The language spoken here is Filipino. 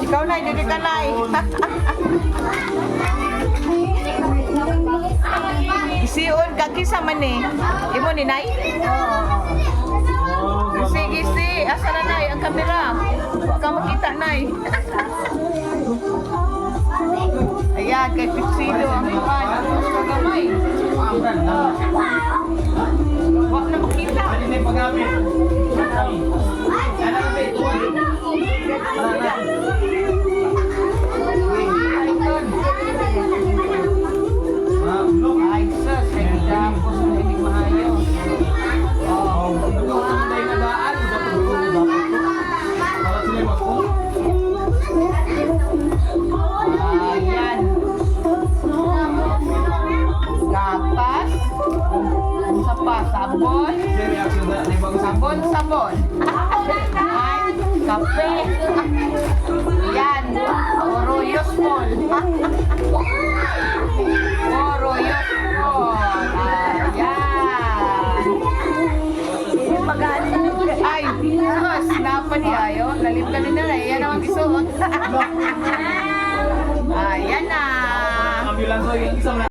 Ikaw na, hindi ka na. Isiun, kagisa man eh. Imo ni Nay? Gisi. Asa na Nay, ang kamera. Huwag ka makita Nay. Ayan, kay Pitsido ang iwan. Kagamay. Huwag na makita. Ay, sus, kaya gapos na hindi maayos. Ayan. Gatas. Sa pa, sabon. Sabon. Ay, kape. Yan. Oroyos mall. Oroyos mall. Ayan. Ay, sus, napan niya ayo. Lalim ka nila na. Yan ang isuot. Ayan na.